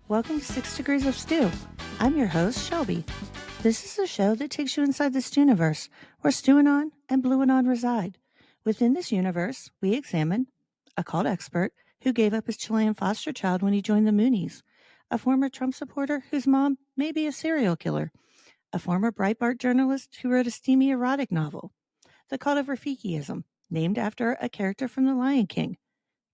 Welcome to 6 Degrees of Stew. I'm your host, Shelby. This is a show that takes you inside the Stewniverse, where Stewanon and Blueanon reside. Within this universe, we examine a called expert who gave up his Chilean foster child when he joined the Moonies, a former Trump supporter whose mom may be a serial killer, a former Breitbart journalist who wrote a steamy erotic novel, the cult of Rafikiism, named after a character from The Lion King,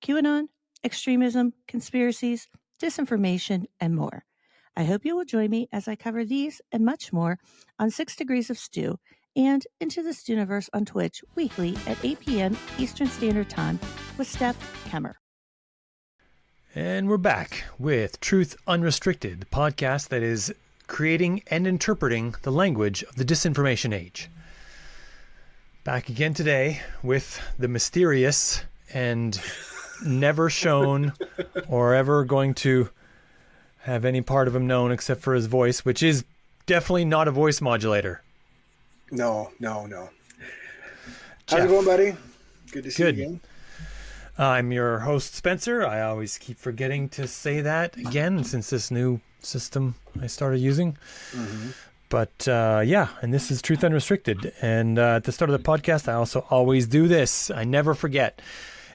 QAnon, extremism, conspiracies, disinformation, and more. I hope you will join me as I cover these and much more on 6 Degrees of Stew and Into the Stewniverse on Twitch weekly at 8 p.m. Eastern Standard Time with Steph Kemmer. And we're back with Truth Unrestricted, the podcast that is creating and interpreting the language of the disinformation age. Back again today with the mysterious and never shown or ever going to have any part of him known except for his voice, which is definitely not a voice modulator. No. How's it going, buddy? Good to see you again. I'm your host, Spencer. I always keep forgetting to say that again since this new system I started using. Mm-hmm. But and this is Truth Unrestricted. And at the start of the podcast, I also always do this. I never forget.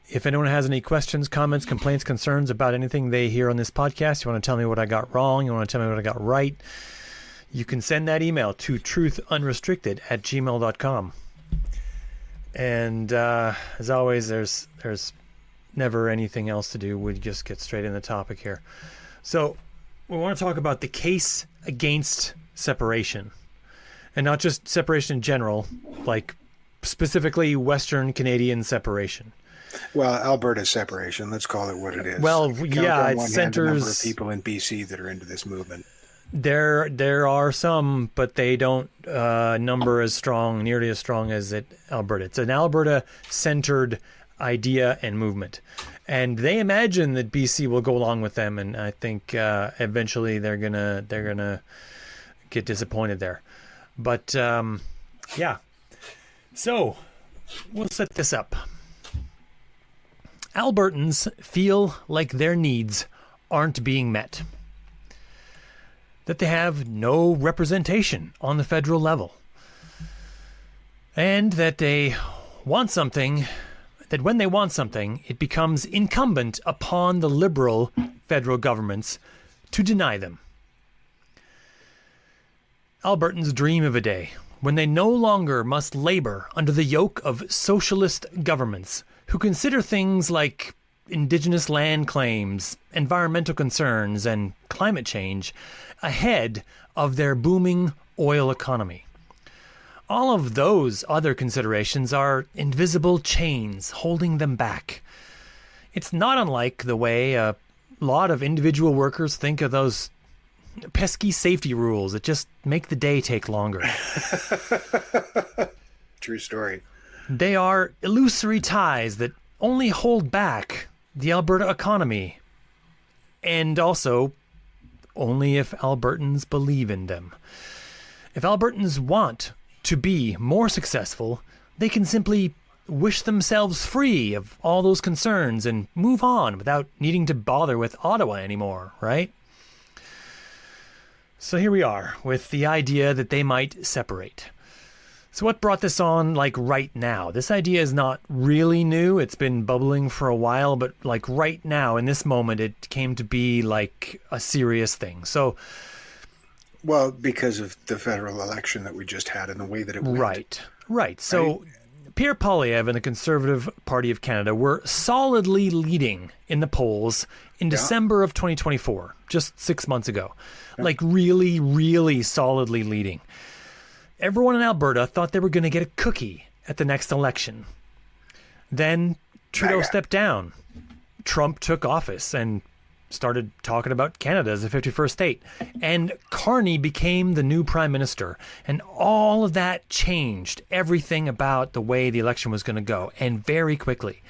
If anyone has any questions, comments, complaints, concerns about anything they hear on this podcast, you want to tell me what I got wrong, you want to tell me what I got right, you can send that email to truthunrestricted@gmail.com. And as always, there's never anything else to do. We just get straight in the topic here. So we want to talk about the case against separation. And not just separation in general, like specifically Western Canadian separation. Well, Alberta separation, let's call it what it is. Well, yeah, it centers the number of people in BC that are into this movement. There are some, but they don't number as strong, nearly as strong as Alberta. It's an Alberta-centered idea and movement, and they imagine that BC will go along with them. And I think eventually they're gonna get disappointed there. But so we'll set this up. Albertans feel like their needs aren't being met, that they have no representation on the federal level, and that they want something, that when they want something, it becomes incumbent upon the liberal federal governments to deny them. Albertans dream of a day when they no longer must labor under the yoke of socialist governments who consider things like Indigenous land claims, environmental concerns, and climate change ahead of their booming oil economy. All of those other considerations are invisible chains holding them back. It's not unlike the way a lot of individual workers think of those pesky safety rules that just make the day take longer. True story. They are illusory ties that only hold back the Alberta economy, and also only if Albertans believe in them. If Albertans want to be more successful, they can simply wish themselves free of all those concerns and move on without needing to bother with Ottawa anymore, right? So here we are with the idea that they might separate. So what brought this on right now? This idea is not really new. It's been bubbling for a while, but right now in this moment, it came to be like a serious thing. So, well, because of the federal election that we just had and the way that it went. Right. So Pierre Poilievre and the Conservative Party of Canada were solidly leading in the polls in December of 2024, just 6 months ago. Really, really solidly leading. Everyone in Alberta thought they were going to get a cookie at the next election. Then Trudeau stepped down. Trump took office and started talking about Canada as a 51st state. And Carney became the new prime minister. And all of that changed everything about the way the election was going to go. And very quickly.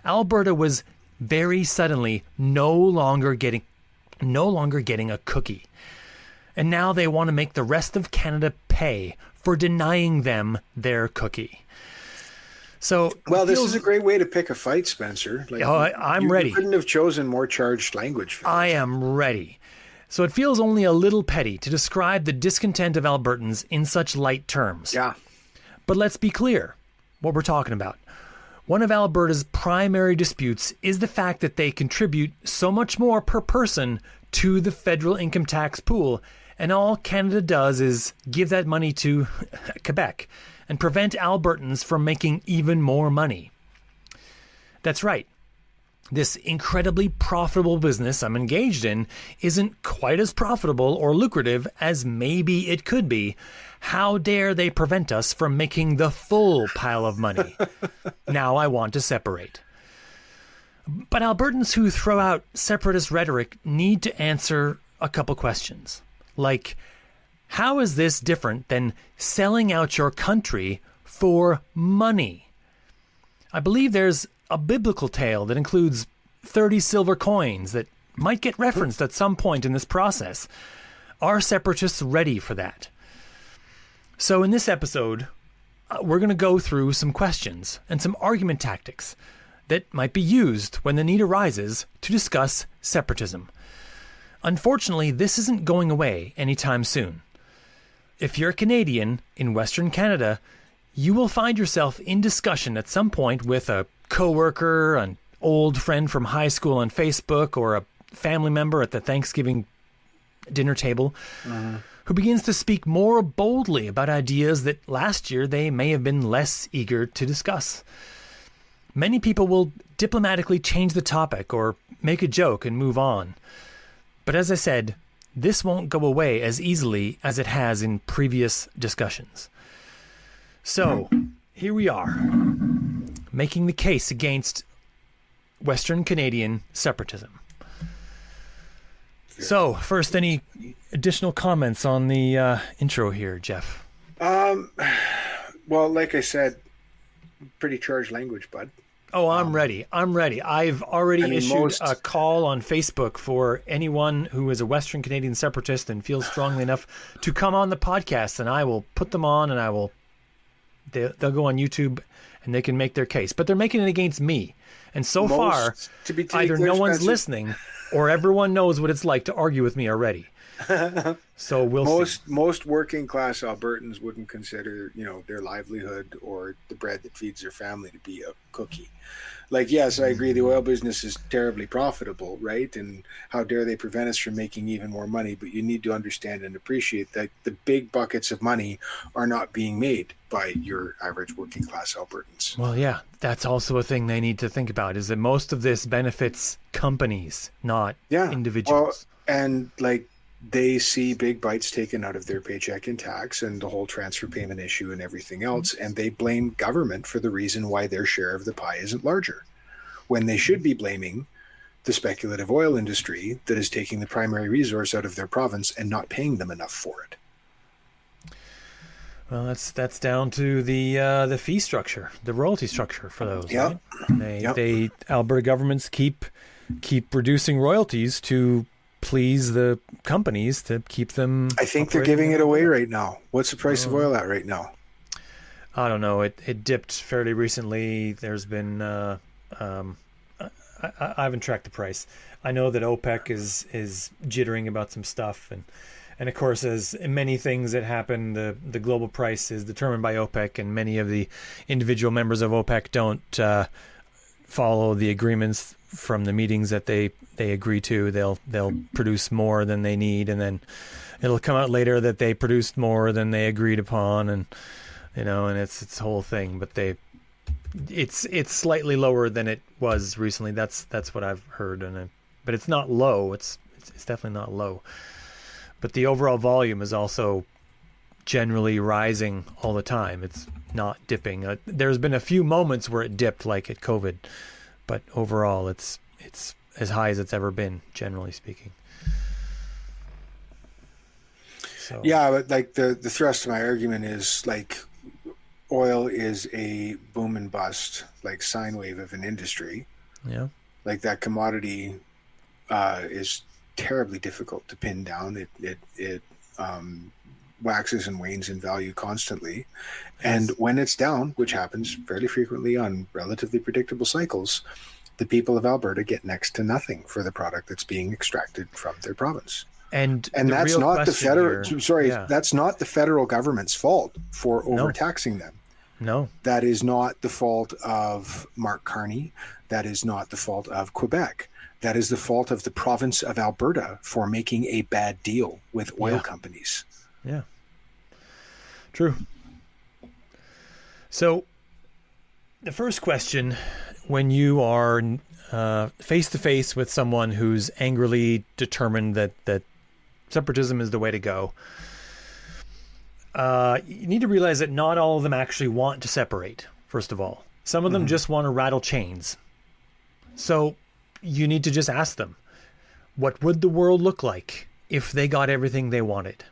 Alberta was very suddenly no longer getting a cookie. And now they want to make the rest of Canada pay for denying them their cookie. So, this is a great way to pick a fight, Spencer. I'm ready. You couldn't have chosen more charged language for this. I am ready. So it feels only a little petty to describe the discontent of Albertans in such light terms. Yeah. But let's be clear what we're talking about. One of Alberta's primary disputes is the fact that they contribute so much more per person to the federal income tax pool, and all Canada does is give that money to Quebec and prevent Albertans from making even more money. That's right. This incredibly profitable business I'm engaged in isn't quite as profitable or lucrative as maybe it could be. How dare they prevent us from making the full pile of money? Now I want to separate. But Albertans who throw out separatist rhetoric need to answer a couple questions. Like, how is this different than selling out your country for money? I believe there's a biblical tale that includes 30 silver coins that might get referenced at some point in this process. Are separatists ready for that? So in this episode, we're going to go through some questions and some argument tactics that might be used when the need arises to discuss separatism. Unfortunately, this isn't going away anytime soon. If you're a Canadian in Western Canada, you will find yourself in discussion at some point with a coworker, an old friend from high school on Facebook, or a family member at the Thanksgiving dinner table who begins to speak more boldly about ideas that last year they may have been less eager to discuss. Many people will diplomatically change the topic or make a joke and move on. But as I said, this won't go away as easily as it has in previous discussions. So, here we are, making the case against Western Canadian separatism. So, first, any additional comments on the intro here, Jeff? Well, like I said, pretty charged language, bud. Oh, I'm ready. I've already issued a call on Facebook for anyone who is a Western Canadian separatist and feels strongly enough to come on the podcast, and I will put them on, and they'll go on YouTube and they can make their case. But they're making it against me. And so far, either no one's listening or everyone knows what it's like to argue with me already. So we'll see. Most working class Albertans wouldn't consider, their livelihood or the bread that feeds their family to be a cookie. Like, yes, I agree. The oil business is terribly profitable, right? And how dare they prevent us from making even more money? But you need to understand and appreciate that the big buckets of money are not being made by your average working class Albertans. Well, yeah, that's also a thing they need to think about, is that most of this benefits companies, not individuals. Well, and they see big bites taken out of their paycheck in tax and the whole transfer payment issue and everything else, and they blame government for the reason why their share of the pie isn't larger, when they should be blaming the speculative oil industry that is taking the primary resource out of their province and not paying them enough for it. Well, that's down to the fee structure, the royalty structure for those. Yep. Right? They Alberta governments keep reducing royalties to please the companies to keep them. I think they're giving it away right now. What's the price of oil at right now? I don't know. It dipped fairly recently. There's been I haven't tracked the price. I know that OPEC is jittering about some stuff, and of course, as many things that happen, the global price is determined by OPEC, and many of the individual members of OPEC don't follow the agreements from the meetings that they agree to. They'll produce more than they need, and then it'll come out later that they produced more than they agreed upon, and it's a whole thing. But it's slightly lower than it was recently. That's what I've heard, but it's not low. It's definitely not low. But the overall volume is also generally rising all the time. It's not dipping. There's been a few moments where it dipped, like at COVID, but overall it's as high as it's ever been, generally speaking. So. Yeah, but the thrust of my argument is oil is a boom and bust, sine wave of an industry. Yeah. That commodity is terribly difficult to pin down. It waxes and wanes in value constantly. And when it's down, which happens fairly frequently on relatively predictable cycles, the people of Alberta get next to nothing for the product that's being extracted from their province. And that's real not the question federal. here- Sorry, yeah. that's not the federal government's fault for overtaxing them. No. That is not the fault of Mark Carney. That is not the fault of Quebec. That is the fault of the province of Alberta for making a bad deal with oil companies. Yeah. True. So the first question, when you are face to face with someone who's angrily determined that separatism is the way to go, you need to realize that not all of them actually want to separate, first of all. Some of them just want to rattle chains. So you need to just ask them, what would the world look like if they got everything they wanted?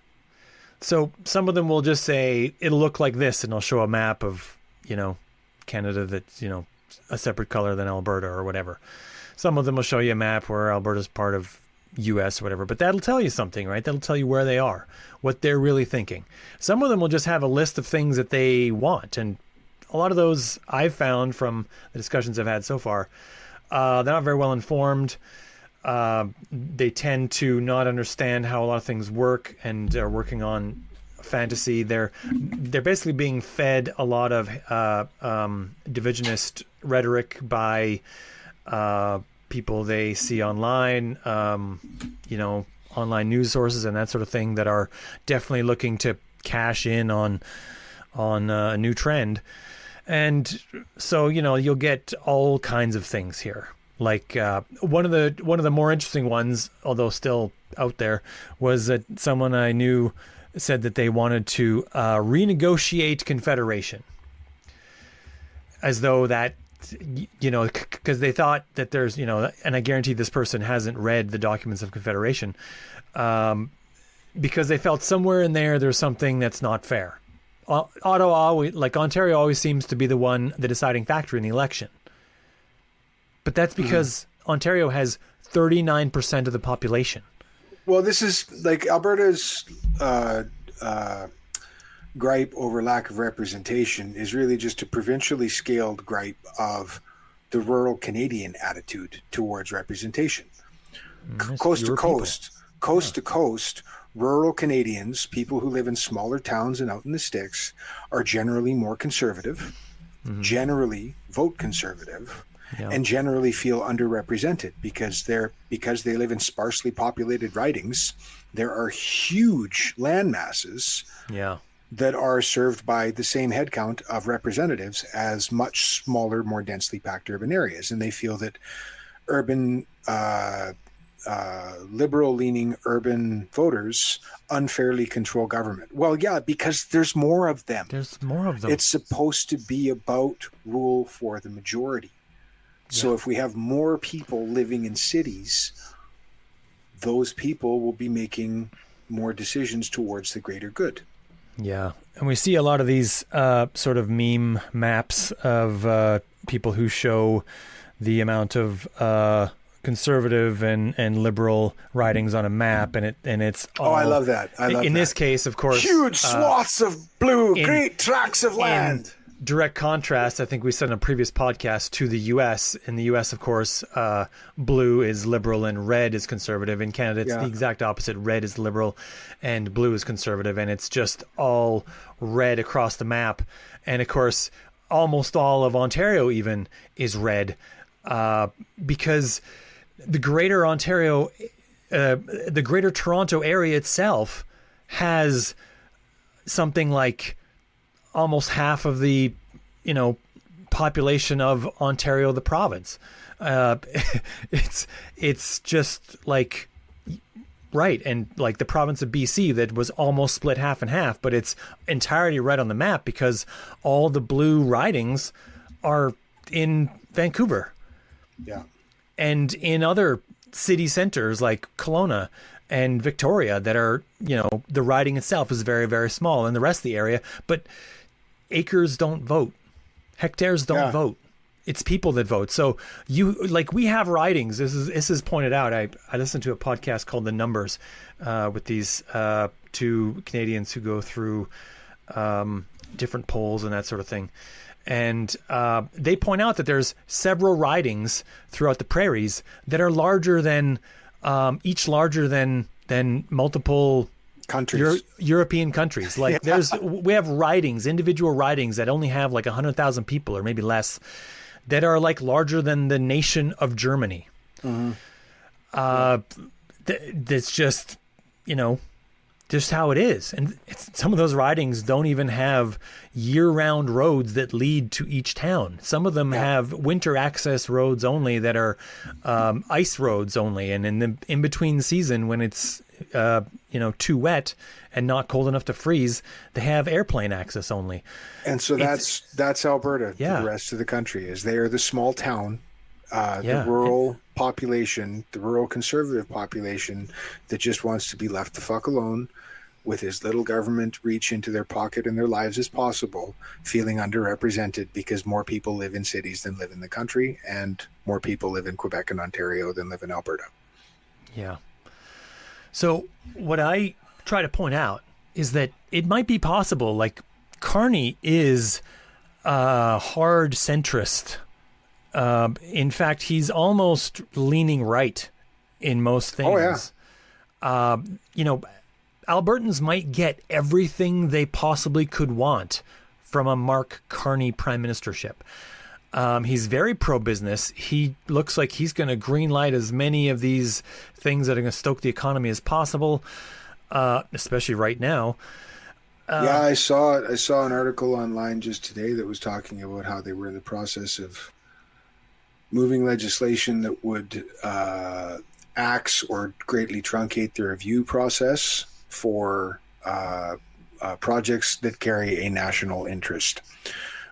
So some of them will just say, it'll look like this, and I'll show a map of, Canada that's, a separate color than Alberta or whatever. Some of them will show you a map where Alberta's part of US or whatever, but that'll tell you something, right? That'll tell you where they are, what they're really thinking. Some of them will just have a list of things that they want, and a lot of those I've found from the discussions I've had so far, they're not very well informed. They tend to not understand how a lot of things work and are working on fantasy. They're basically being fed a lot of divisionist rhetoric by people they see online, online news sources and that sort of thing that are definitely looking to cash in on a new trend. And so, you'll get all kinds of things here. Like one of the more interesting ones, although still out there, was that someone I knew said that they wanted to renegotiate Confederation, as though that, because they thought that there's, and I guarantee this person hasn't read the documents of Confederation, because they felt somewhere in there's something that's not fair. Ontario always seems to be the deciding factor in the election. But that's because Ontario has 39% of the population. Well, this is like Alberta's gripe over lack of representation is really just a provincially scaled gripe of the rural Canadian attitude towards representation. Coast to coast, rural Canadians, people who live in smaller towns and out in the sticks, are generally more conservative, generally vote conservative, and generally feel underrepresented because they live in sparsely populated ridings. There are huge land masses that are served by the same headcount of representatives as much smaller, more densely packed urban areas, and they feel that urban liberal-leaning urban voters unfairly control government. Well, yeah, because there's more of them. There's more of them. It's supposed to be about rule for the majority. So if we have more people living in cities, those people will be making more decisions towards the greater good. Yeah. And we see a lot of these sort of meme maps of people who show the amount of conservative and liberal ridings on a map, and it's all, I love that. In this case, of course, huge swaths of blue, great tracts of land. Direct contrast, I think we said in a previous podcast, to the U.S. In the U.S., of course, blue is liberal and red is conservative. In Canada, it's the exact opposite. Red is liberal and blue is conservative, and it's just all red across the map. And, of course, almost all of Ontario even is red because the greater Ontario, the greater Toronto area itself has something like almost half of the, population of Ontario, the province. It's just like, right. And like the province of BC that was almost split half and half, but it's entirely red on the map because all the blue ridings are in Vancouver. Yeah. And in other city centers like Kelowna and Victoria that are, the riding itself is very, very small in the rest of the area, but acres don't vote. Hectares don't vote. It's people that vote. So we have ridings. This is pointed out. I listened to a podcast called The Numbers with these two Canadians who go through different polls and that sort of thing. And they point out that there's several ridings throughout the prairies that are larger than each larger than than multiple countries. European countries. Like we have individual ridings that only have like 100,000 people or maybe less, that are like larger than the nation of Germany. That's just, just how it is. And some of those ridings don't even have year-round roads that lead to each town. Some of them have winter access roads only that are ice roads only. And in between season, when it's too wet and not cold enough to freeze, they have airplane access only. And so that's Alberta. The rest of the country is they are the small town, the rural population, the rural conservative population that just wants to be left the fuck alone with as little government reach into their pocket and their lives as possible, feeling underrepresented because more people live in cities than live in the country, and more people live in Quebec and Ontario than live in Alberta. Yeah. So what I try to point out is that it might be possible, like Carney is a hard centrist. In fact, he's almost leaning right in most things. Oh, yeah. Albertans might get everything they possibly could want from a Mark Carney prime ministership. He's very pro-business. He looks like he's going to greenlight as many of these things that are going to stoke the economy as possible, especially right now. I saw an article online just today that was talking about how they were in the process of moving legislation that would axe or greatly truncate the review process for projects that carry a national interest,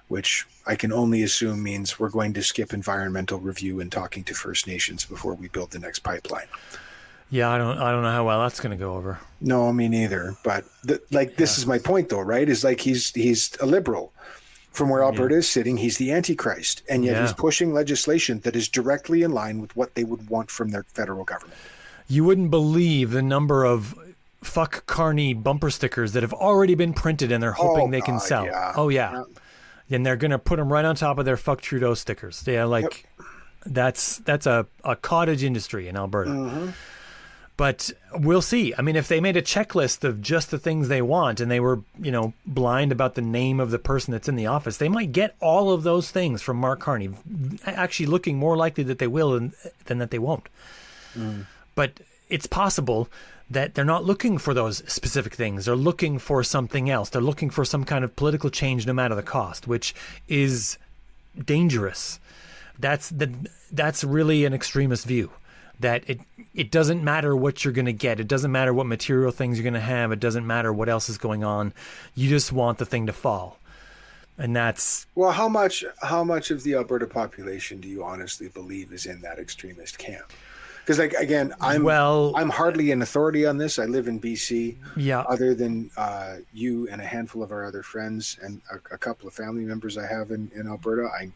which I can only assume means we're going to skip environmental review and talking to First Nations before we build the next pipeline. Yeah, I don't know how well that's going to go over. No, me neither. But this is my point, though, right? Is like he's a liberal. From where Alberta is sitting, he's the Antichrist, and yet he's pushing legislation that is directly in line with what they would want from their federal government. You wouldn't believe the number of fuck Carney bumper stickers that have already been printed and they're hoping they can sell. Yeah. Oh, yeah. And they're going to put them right on top of their fuck Trudeau stickers. Yeah, that's a cottage industry in Alberta. Mm-hmm. But we'll see. I mean, if they made a checklist of just the things they want and they were, blind about the name of the person that's in the office, they might get all of those things from Mark Carney, actually looking more likely that they will than that they won't. Mm. But it's possible that they're not looking for those specific things. They're looking for something else. They're looking for some kind of political change no matter the cost, which is dangerous. That's really an extremist view. That it doesn't matter what you're going to get. It doesn't matter what material things you're going to have. It doesn't matter what else is going on. You just want the thing to fall. And that's... Well, how much of the Alberta population do you honestly believe is in that extremist camp? Because, again, I'm hardly an authority on this. I live in BC. Yeah. Other than you and a handful of our other friends and a couple of family members I have in Alberta, I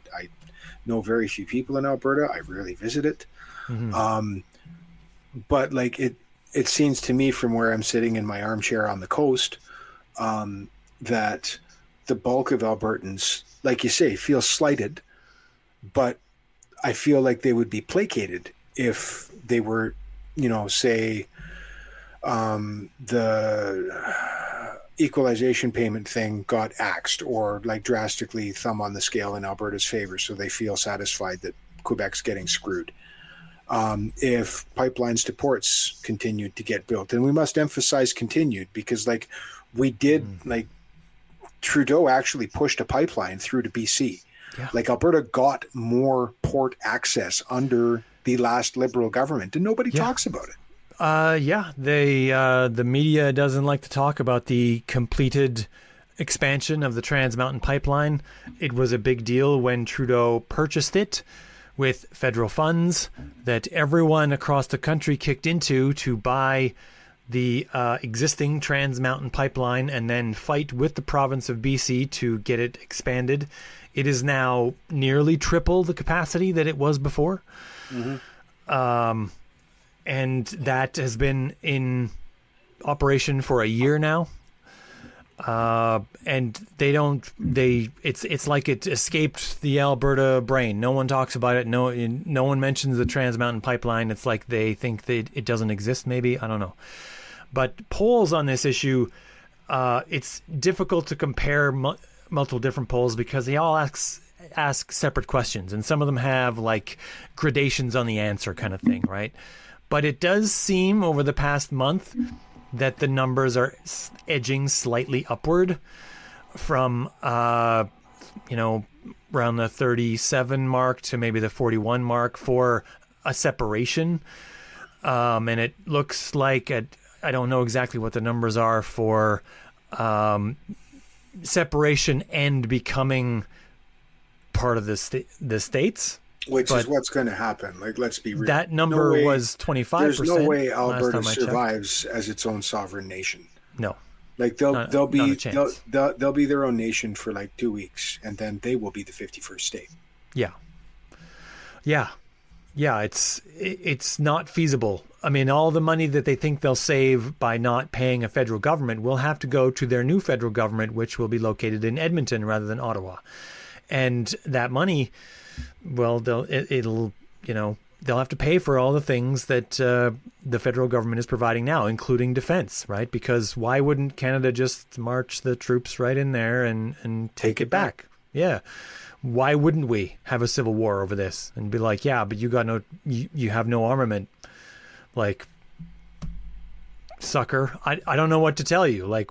know very few people in Alberta. I rarely visit it. Mm-hmm. But it seems to me from where I'm sitting in my armchair on the coast, that the bulk of Albertans, like you say, feel slighted, but I feel like they would be placated if they were, say, the equalization payment thing got axed or drastically thumb on the scale in Alberta's favor. So they feel satisfied that Quebec's getting screwed. If pipelines to ports continued to get built, and we must emphasize continued because we did, Trudeau actually pushed a pipeline through to BC. Yeah. Alberta got more port access under the last Liberal government, and nobody talks about it. The media doesn't like to talk about the completed expansion of the Trans Mountain Pipeline. It was a big deal when Trudeau purchased it with federal funds that everyone across the country kicked into to buy the existing Trans Mountain Pipeline and then fight with the province of BC to get it expanded. It is now nearly triple the capacity that it was before. Mm-hmm. And that has been in operation for a year now. And it's like it escaped the Alberta brain. No one talks about it. No one mentions the Trans Mountain Pipeline. It's like they think that it doesn't exist. Maybe, I don't know. But polls on this issue, it's difficult to compare multiple different polls because they all ask separate questions, and some of them have like gradations on the answer kind of thing, right? But it does seem over the past month that the numbers are edging slightly upward from, around the 37 mark to maybe the 41 mark for a separation. And it looks like, I don't know exactly what the numbers are for separation and becoming part of the states. Which is what's going to happen. Like, let's be real. That number was 25%. There's no way Alberta survives as its own sovereign nation. No. Like they'll be their own nation for like 2 weeks, and then they will be the 51st state. Yeah. It's not feasible. I mean, all the money that they think they'll save by not paying a federal government will have to go to their new federal government, which will be located in Edmonton rather than Ottawa. And that money, well, they'll have to pay for all the things that the federal government is providing now, including defense, right? Because why wouldn't Canada just march the troops right in there and take it back? Yeah. Why wouldn't we have a civil war over this and be like, yeah, but you have no armament? Like, sucker, I don't know what to tell you. Like,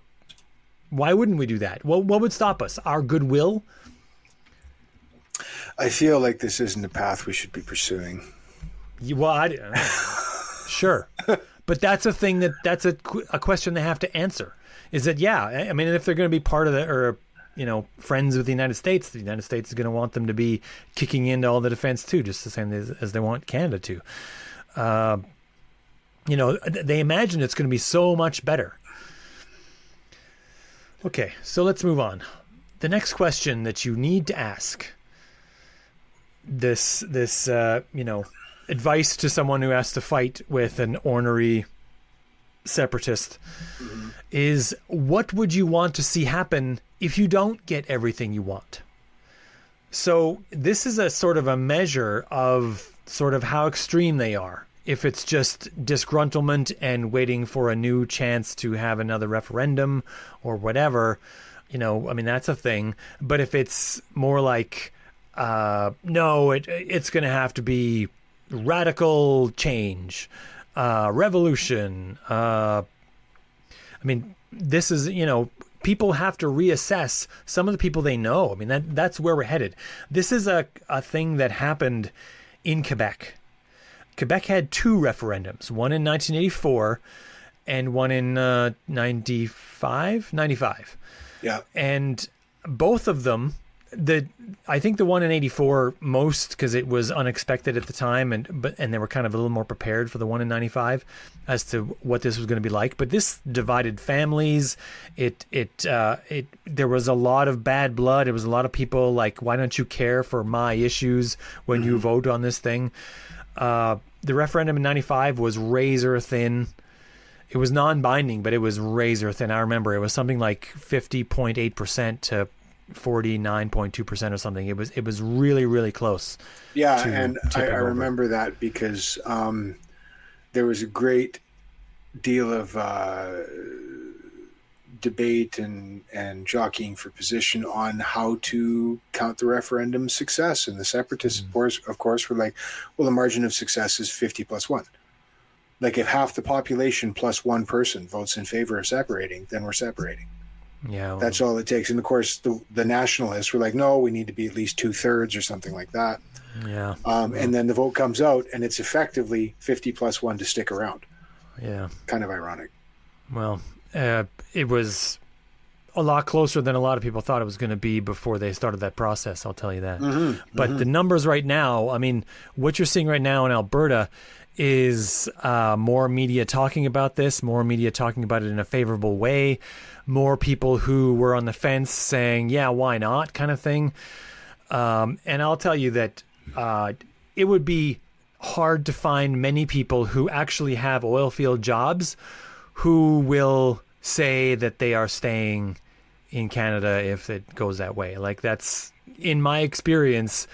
why wouldn't we do that? What would stop us? Our goodwill? I feel like this isn't a path we should be pursuing. Sure. But that's a thing that's a question they have to answer. Is that, I mean, if they're going to be part of friends with the United States is going to want them to be kicking into all the defense too, just the same as they want Canada to. They imagine it's going to be so much better. Okay, so let's move on. The next question that you need to ask, this advice to someone who has to fight with an ornery separatist, is what would you want to see happen if you don't get everything you want? So this is a sort of a measure of sort of how extreme they are. If it's just disgruntlement and waiting for a new chance to have another referendum or whatever, that's a thing. But if it's more like, no, it's going to have to be radical change, revolution. This is, people have to reassess some of the people they know. I mean, that's where we're headed. This is a thing that happened in Quebec. Quebec had two referendums, one in 1984 and one in 95. Yeah. And both of them, I think the one in 84 most because it was unexpected at the time, and they were kind of a little more prepared for the one in 95 as to what this was going to be like. But this divided families. There was a lot of bad blood. It was a lot of people like, why don't you care for my issues when you vote on this thing? The referendum in 95 was razor thin. It was non-binding, but it was razor thin. I remember it was something like 50.8% to 49.2% or something. It was really, really close. Yeah, and I remember that because there was a great deal of debate and jockeying for position on how to count the referendum success. And the separatists, of course, were like, well, the margin of success is 50 plus 1. Like, if half the population plus one person votes in favor of separating, then we're separating. Yeah, well, that's all it takes. And of course, the nationalists were like, no, we need to be at least 2/3 or something like that. Yeah. And then the vote comes out, and it's effectively 50 plus 1 to stick around. Yeah. Kind of ironic. Well, it was a lot closer than a lot of people thought it was going to be before they started that process, I'll tell you that. But the numbers right now, I mean, what you're seeing right now in Alberta is more media talking about this, more media talking about it in a favorable way, more people who were on the fence saying, yeah, why not, kind of thing. And I'll tell you that it would be hard to find many people who actually have oil field jobs who will say that they are staying in Canada if it goes that way. Like, that's, in my experience,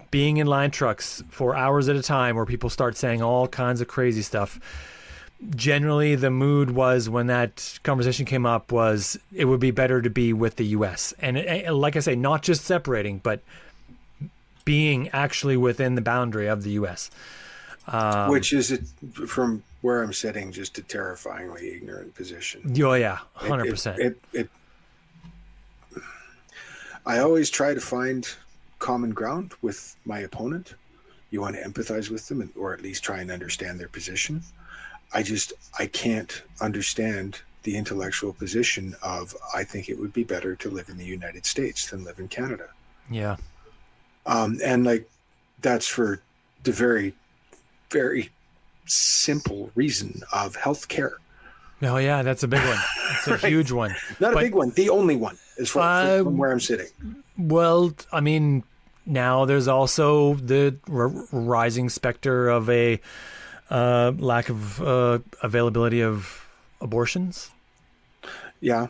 being in line trucks for hours at a time where people start saying all kinds of crazy stuff. Generally, the mood was, when that conversation came up, was it would be better to be with the U.S. And like I say, not just separating, but being actually within the boundary of the U.S. Which is, from where I'm sitting, just a terrifyingly ignorant position. Oh, yeah, 100%. I always try to find common ground with my opponent. You want to empathize with them, or at least try and understand their position. I can't understand the intellectual position of, I think it would be better to live in the United States than live in Canada. Yeah. And like, that's for the very, very simple reason of health care. Oh, yeah, that's a big one. It's a Right. huge one. Not a big one, the only one, as far from where I'm sitting. Well, I mean, now there's also the rising specter of a lack of availability of abortions. Yeah.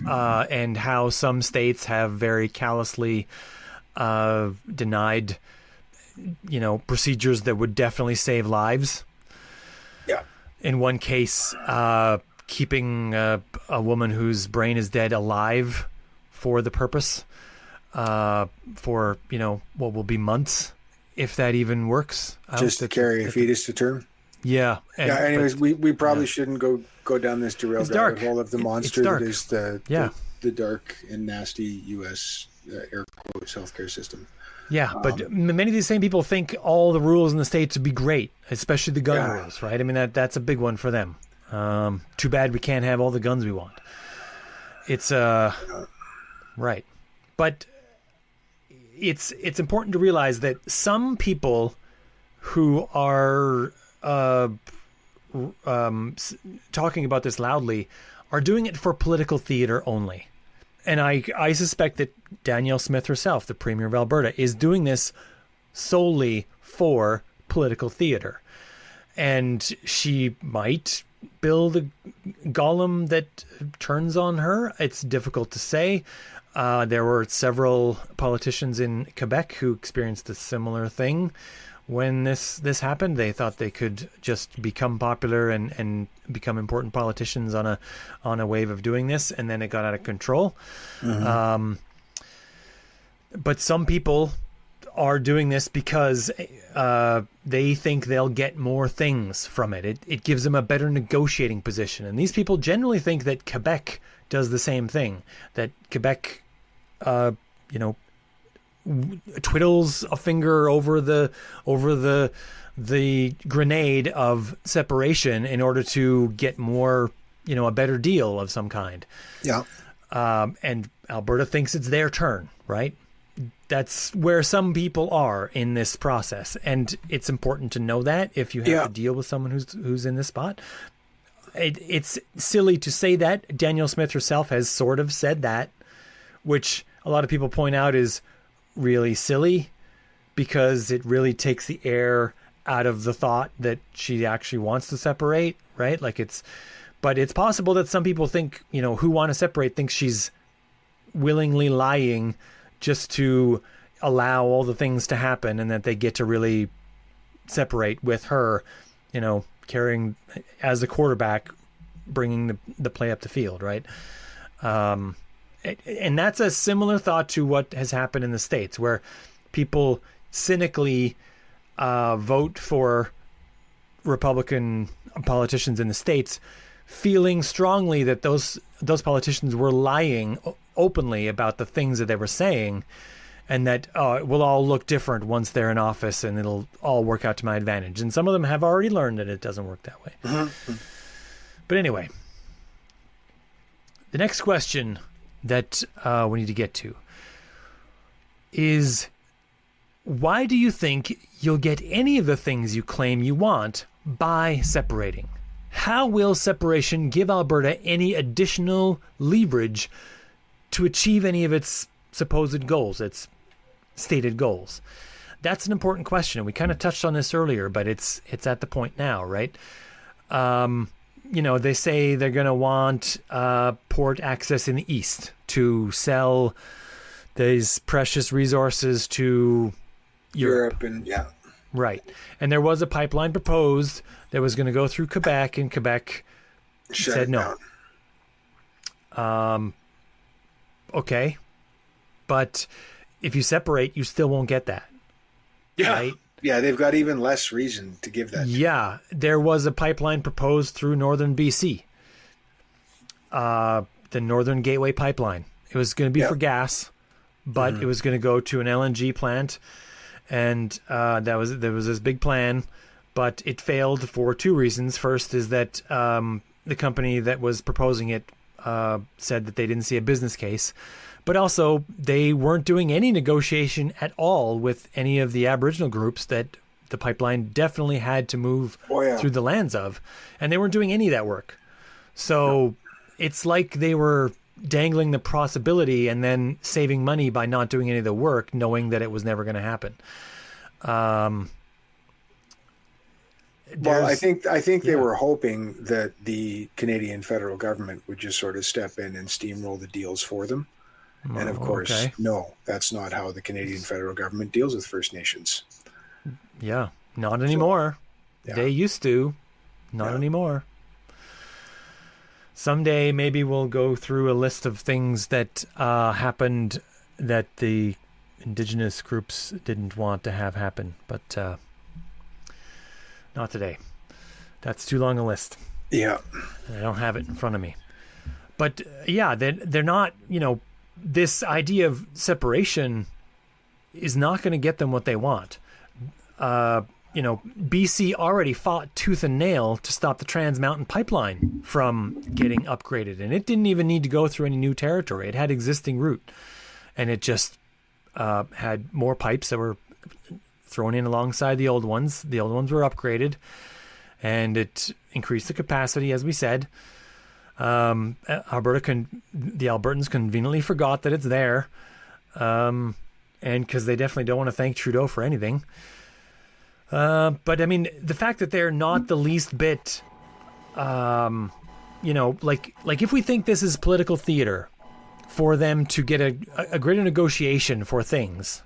And how some states have very callously denied, procedures that would definitely save lives. Yeah. In one case, keeping a woman whose brain is dead alive for the purpose, for, what will be months, if that even works. Just to carry a fetus to term. Yeah. Anyways, we probably shouldn't go down this derailed rabbit hole of the monster that is the dark and nasty U.S. Air quotes healthcare system. Yeah, but many of these same people think all the rules in the states would be great, especially the gun rules, right? I mean, that's a big one for them. Too bad we can't have all the guns we want. It's right, but it's important to realize that some people who are talking about this loudly are doing it for political theater only. And I suspect that Danielle Smith herself, the Premier of Alberta, is doing this solely for political theater. And she might build a golem that turns on her. It's difficult to say. There were several politicians in Quebec who experienced a similar thing. When this happened, they thought they could just become popular and become important politicians on a wave of doing this, and then it got out of control. Mm-hmm. But some people are doing this because they think they'll get more things from it. It gives them a better negotiating position, and these people generally think that Quebec does the same thing. That Quebec, twiddles a finger over the grenade of separation in order to get more, a better deal of some kind. Yeah. And Alberta thinks it's their turn, right? That's where some people are in this process, and it's important to know that if you have to deal with someone who's in this spot. It's silly to say that. Danielle Smith herself has sort of said that, which a lot of people point out is really silly because it really takes the air out of the thought that she actually wants to separate, right? But it's possible that some people think, who want to separate, think she's willingly lying just to allow all the things to happen, and that they get to really separate with her, carrying as the quarterback, bringing the play up the field, right? And that's a similar thought to what has happened in the States, where people cynically vote for Republican politicians in the States, feeling strongly that those politicians were lying openly about the things that they were saying, and that it will all look different once they're in office, and it'll all work out to my advantage. And some of them have already learned that it doesn't work that way. Mm-hmm. But anyway, the next question that we need to get to is, why do you think you'll get any of the things you claim you want by separating? How will separation give Alberta any additional leverage to achieve any of its supposed goals, its stated goals? That's an important question. We kind of touched on this earlier, but it's at the point now, right? they say they're going to want port access in the east to sell these precious resources to Europe. And yeah. Right. And there was a pipeline proposed that was going to go through Quebec, and Quebec said no. Okay. But if you separate, you still won't get that. Yeah. Right? Yeah, they've got even less reason to give that. Yeah. There was a pipeline proposed through northern BC. The Northern Gateway Pipeline. It was going to be for gas, but it was going to go to an LNG plant. And there was this big plan, but it failed for two reasons. First is that the company that was proposing it said that they didn't see a business case. But also, they weren't doing any negotiation at all with any of the Aboriginal groups that the pipeline definitely had to move through the lands of. And they weren't doing any of that work. So it's like they were dangling the possibility and then saving money by not doing any of the work, knowing that it was never going to happen. Well, I think they were hoping that the Canadian federal government would just sort of step in and steamroll the deals for them. And of course, no, that's not how the Canadian federal government deals with First Nations. Yeah, not anymore. So, they used to, not anymore. Someday, maybe we'll go through a list of things that happened that the Indigenous groups didn't want to have happen, but not today. That's too long a list. Yeah. I don't have it in front of me. But they're not, this idea of separation is not going to get them what they want. BC already fought tooth and nail to stop the Trans Mountain Pipeline from getting upgraded, and it didn't even need to go through any new territory. It had existing route, and it just had more pipes that were thrown in alongside the old ones. The old ones were upgraded, and it increased the capacity, as we said. The Albertans conveniently forgot that it's there, and because they definitely don't want to thank Trudeau for anything. But I mean, the fact that they're not the least bit, like if we think this is political theater for them to get a greater negotiation for things,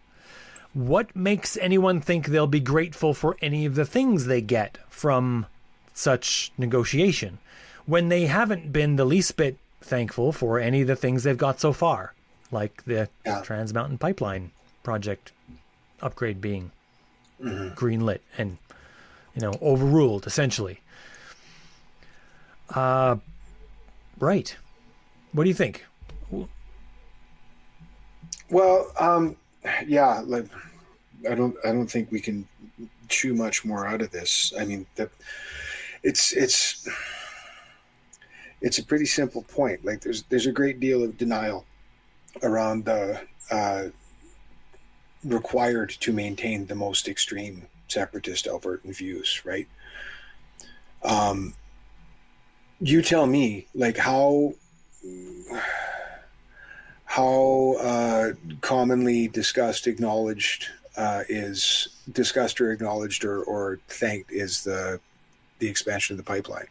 what makes anyone think they'll be grateful for any of the things they get from such negotiation when they haven't been the least bit thankful for any of the things they've got so far, like the Trans Mountain Pipeline project upgrade being greenlit and overruled essentially. Right. What do you think? Well, like I don't think we can chew much more out of this. I mean, it's a pretty simple point. Like there's a great deal of denial around the required to maintain the most extreme separatist Albertan views, right? You tell me, like how commonly discussed or acknowledged or thanked is the expansion of the pipeline.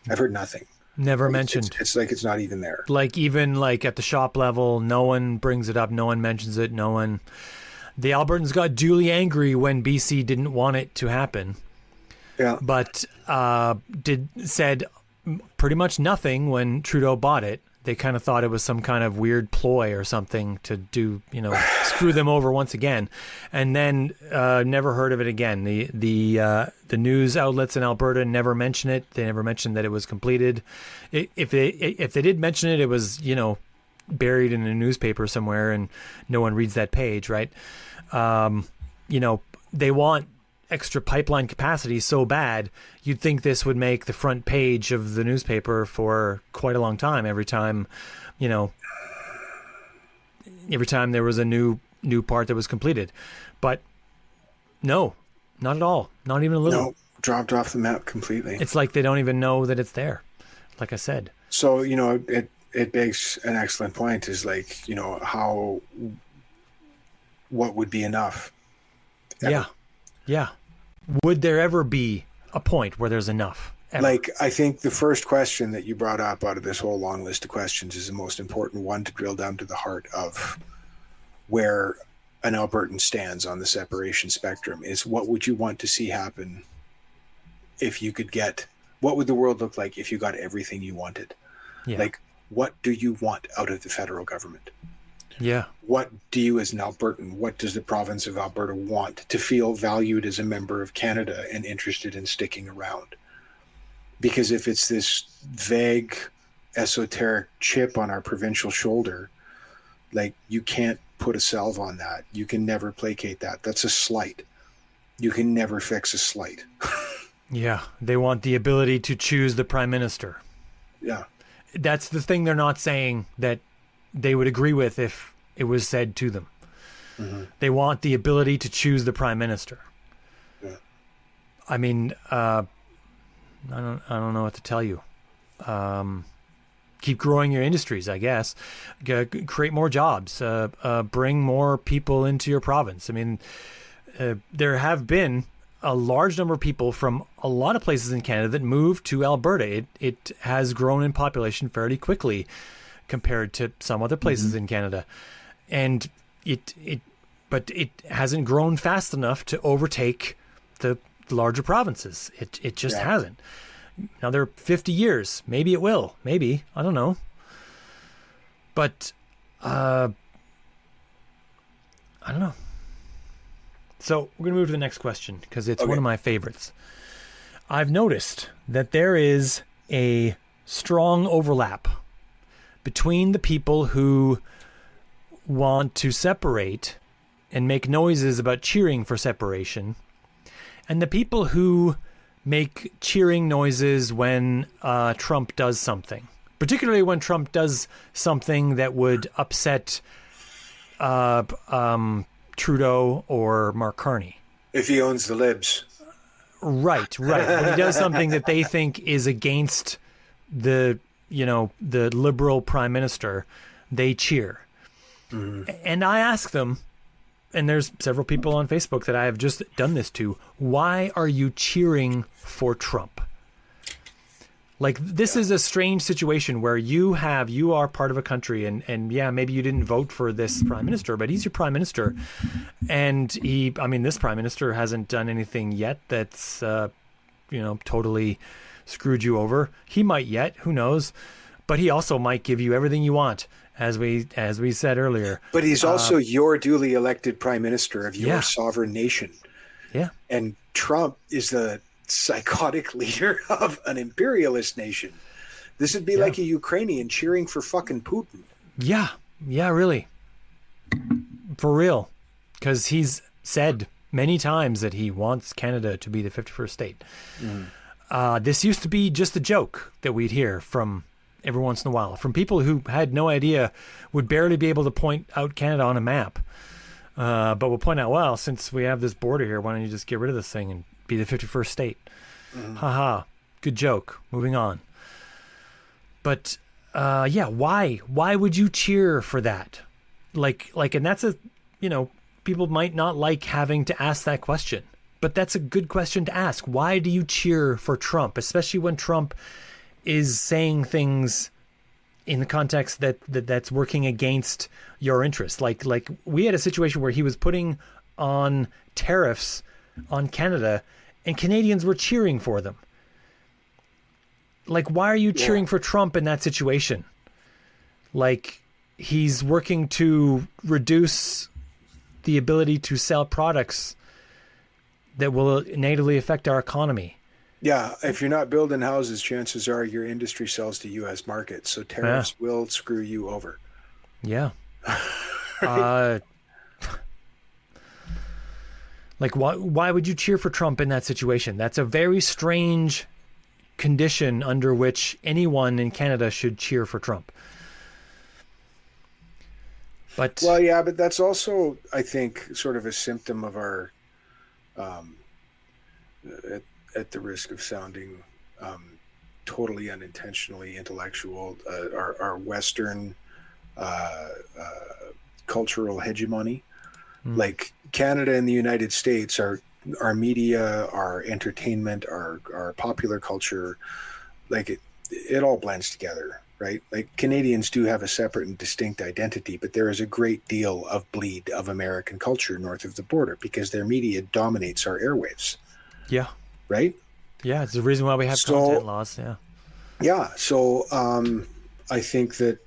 I've heard nothing. Never mentioned. It's like it's not even there. Like even like at the shop level, no one brings it up. No one mentions it. No one. The Albertans got duly angry when BC didn't want it to happen. Yeah. But said pretty much nothing when Trudeau bought it. They kind of thought it was some kind of weird ploy or something to do, screw them over once again, and then never heard of it again. The news outlets in Alberta never mention it. They never mentioned that it was completed. If they did mention it, it was buried in a newspaper somewhere, and no one reads that page, right? They want extra pipeline capacity so bad, you'd think this would make the front page of the newspaper for quite a long time. Every time there was a new part that was completed. But no, not at all. Not even a little. No, dropped off the map completely. It's like they don't even know that it's there, like I said. So, it begs an excellent point is like, what would be enough? Yeah. Would there ever be a point where there's enough? ever. Like, I think the first question that you brought up out of this whole long list of questions is the most important one to drill down to the heart of where an Albertan stands on the separation spectrum is what would you want to see happen if you could get, what would the world look like if you got everything you wanted? Yeah. Like, what do you want out of the federal government? Yeah. What do you as an Albertan, what does the province of Alberta want to feel valued as a member of Canada and interested in sticking around? Because if it's this vague, esoteric chip on our provincial shoulder, like, you can't put a salve on that. You can never placate that. That's a slight. You can never fix a slight. Yeah. They want the ability to choose the prime minister. Yeah. That's the thing they're not saying that they would agree with if it was said to them. Mm-hmm. They want the ability to choose the prime minister. Yeah. I mean, I don't know what to tell you. Keep growing your industries, I guess. Create more jobs. Bring more people into your province. I mean, there have been a large number of people from a lot of places in Canada that moved to Alberta. It has grown in population fairly quickly compared to some other places in Canada, and but it hasn't grown fast enough to overtake the larger provinces. It just hasn't. Another 50 years, maybe it will. Maybe, I don't know. But I don't know. So we're going to move to the next question because it's one of my favorites. I've noticed that there is a strong overlap between the people who want to separate and make noises about cheering for separation and the people who make cheering noises when Trump does something, particularly when Trump does something that would upset Trudeau or Mark Carney. If he owns the libs. Right. When he does something that they think is against the liberal prime minister, they cheer. Mm-hmm. And I ask them, and there's several people on Facebook that I have just done this to, why are you cheering for Trump? Like, this is a strange situation where you are part of a country and yeah, maybe you didn't vote for this prime minister, but he's your prime minister. And this prime minister hasn't done anything yet that's, totally screwed you over. He might yet, who knows? But he also might give you everything you want, as we said earlier. But he's also your duly elected prime minister of your sovereign nation. Yeah. And Trump is the psychotic leader of an imperialist nation. This would be like a Ukrainian cheering for fucking Putin. Yeah, really. For real. Because he's said many times that he wants Canada to be the 51st state. This used to be just a joke that we'd hear from every once in a while, from people who had no idea, would barely be able to point out Canada on a map. But we'll point out, well, since we have this border here, why don't you just get rid of this thing and be the 51st state? Haha, good joke. Moving on. But why would you cheer for that? Like, and that's people might not like having to ask that question, but that's a good question to ask. Why do you cheer for Trump, especially when Trump is saying things in the context that's working against your interests? Like we had a situation where he was putting on tariffs on Canada and Canadians were cheering for them. Like, why are you cheering for Trump in that situation? Like, he's working to reduce the ability to sell products that will negatively affect our economy. Yeah, if you're not building houses, chances are your industry sells to U.S. markets, so tariffs will screw you over. Yeah. Like, why would you cheer for Trump in that situation? That's a very strange condition under which anyone in Canada should cheer for Trump. But but that's also, I think, sort of a symptom of our, at the risk of sounding totally unintentionally intellectual, our Western cultural hegemony. Like, Canada and the United States are our media, our entertainment, our popular culture, like it all blends together, right? Like Canadians do have a separate and distinct identity, but there is a great deal of bleed of American culture north of the border because their media dominates our airwaves, Yeah. right? Yeah. It's the reason why we have content laws. Yeah. Yeah. So I think that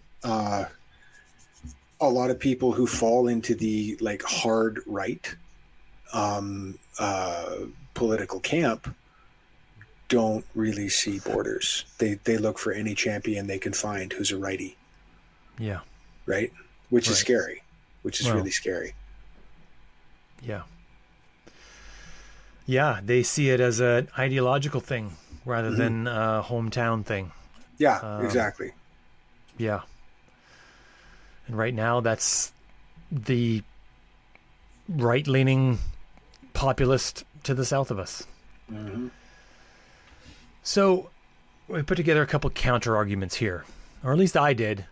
a lot of people who fall into the like hard right political camp don't really see borders. They look for any champion they can find who's a righty. Yeah. Right? Which is scary. Which is really scary. Yeah. Yeah, they see it as an ideological thing rather than a hometown thing. Yeah, exactly. Yeah. And right now, that's the right-leaning populist to the south of us. Mm-hmm. So we put together a couple counter arguments here, or at least I did.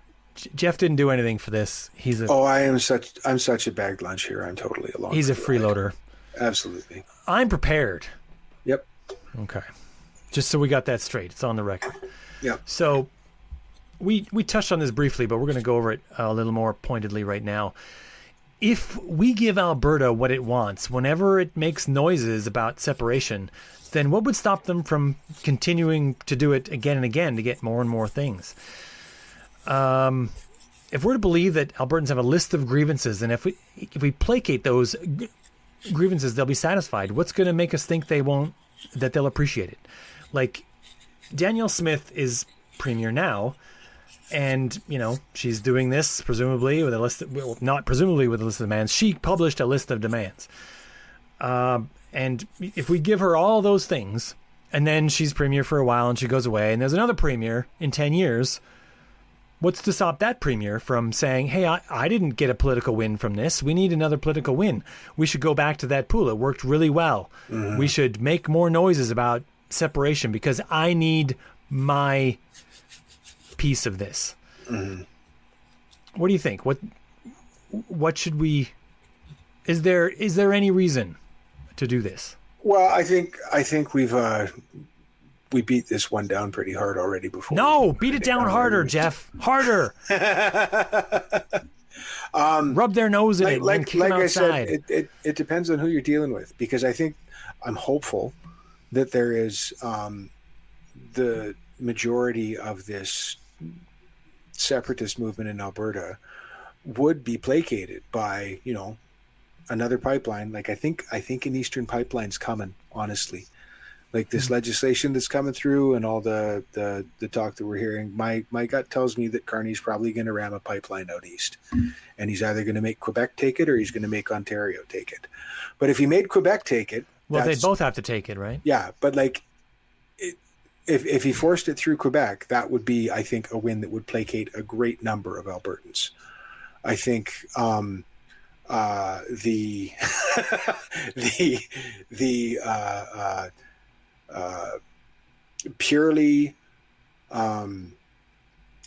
Jeff didn't do anything for this. I'm such a bagged lunch here. I'm totally alone. He's a freeloader. Absolutely. I'm prepared. Yep. Okay. Just so we got that straight. It's on the record. Yep. So we touched on this briefly, but we're going to go over it a little more pointedly right now. If we give Alberta what it wants, whenever it makes noises about separation, then what would stop them from continuing to do it again and again to get more and more things? If we're to believe that Albertans have a list of grievances, and if we placate those grievances, they'll be satisfied. What's going to make us think that they'll appreciate it? Like, Danielle Smith is premier now, and she's doing this presumably with a list. Not presumably with a list of demands. She published a list of demands, and if we give her all those things, and then she's premier for a while and she goes away, and there's another premier in 10 years. What's to stop that premier from saying, hey, I didn't get a political win from this. We need another political win. We should go back to that pool. It worked really well. Mm-hmm. We should make more noises about separation because I need my piece of this. Mm-hmm. What do you think? What should we... Is there any reason to do this? Well, I think we beat this one down pretty hard already before. No, beat it down harder, Jeff. Harder. Rub their nose in it and kick them outside. I said, it depends on who you're dealing with, because I'm hopeful that there is the majority of this separatist movement in Alberta would be placated by, another pipeline. Like I think an Eastern Pipeline's coming, honestly. Like this legislation that's coming through and all the talk that we're hearing, my gut tells me that Carney's probably going to ram a pipeline out east, and he's either going to make Quebec take it or he's going to make Ontario take it. But if he made Quebec take it, well, they both have to take it, right? Yeah, but like, if he forced it through Quebec, that would be, I think, a win that would placate a great number of Albertans. I think purely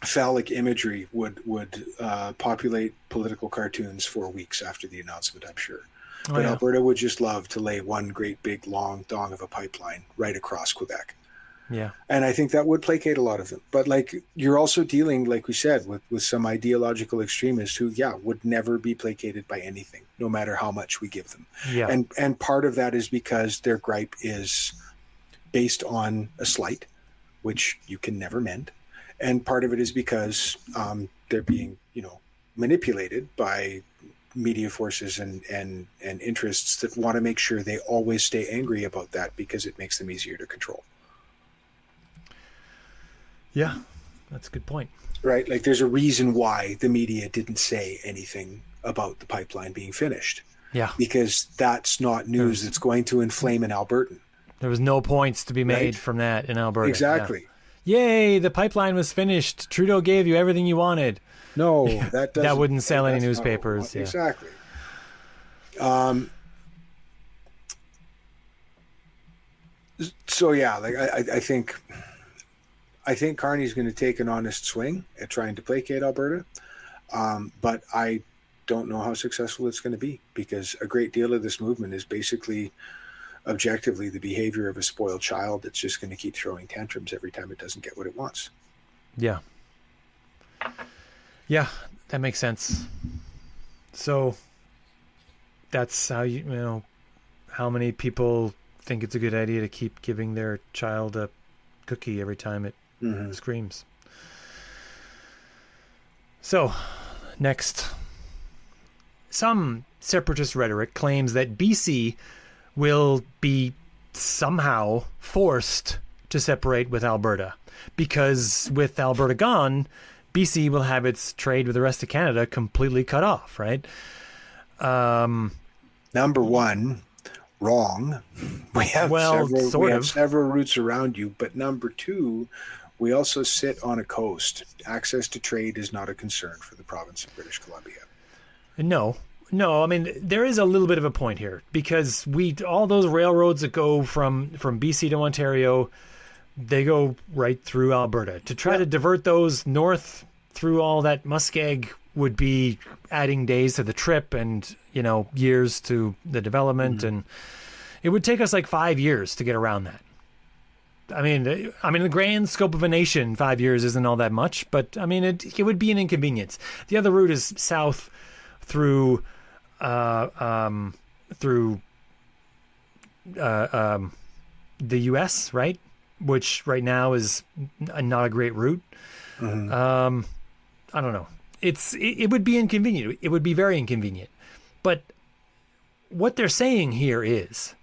phallic imagery would populate political cartoons for weeks after the announcement, I'm sure. But Alberta would just love to lay one great big long dong of a pipeline right across Quebec. Yeah. And I think that would placate a lot of them. But like, you're also dealing, like we said, with some ideological extremists who, would never be placated by anything, no matter how much we give them. Yeah. And part of that is because their gripe is based on a slight, which you can never mend. And part of it is because they're being, manipulated by media forces and interests that want to make sure they always stay angry about that because it makes them easier to control. Yeah, that's a good point. Right? Like, there's a reason why the media didn't say anything about the pipeline being finished. Yeah. Because that's not news that's going to inflame an Albertan. There was no points to be made from that in Alberta. Exactly. Yeah. Yay, the pipeline was finished. Trudeau gave you everything you wanted. No, that doesn't. That wouldn't sell any newspapers. Yeah. Exactly. So yeah, like I think Carney's going to take an honest swing at trying to placate Alberta, but I don't know how successful it's going to be, because a great deal of this movement is basically objectively the behavior of a spoiled child that's just going to keep throwing tantrums every time it doesn't get what it wants. Yeah. Yeah, that makes sense. So that's how how many people think it's a good idea to keep giving their child a cookie every time it screams. So, next. Some separatist rhetoric claims that BC will be somehow forced to separate with Alberta, because with Alberta gone, BC will have its trade with the rest of Canada completely cut off, right? Number one, wrong. We have several routes around you, but number two, we also sit on a coast. Access to trade is not a concern for the province of British Columbia. No, I mean, there is a little bit of a point here, because all those railroads that go from BC to Ontario, they go right through Alberta. To try to divert those north through all that muskeg would be adding days to the trip and, years to the development. And it would take us like 5 years to get around that. I mean, the grand scope of a nation, 5 years isn't all that much, but I mean, it would be an inconvenience. The other route is south through the U.S., right? Which right now is not a great route. I don't know. It would be inconvenient. It would be very inconvenient. But what they're really saying here is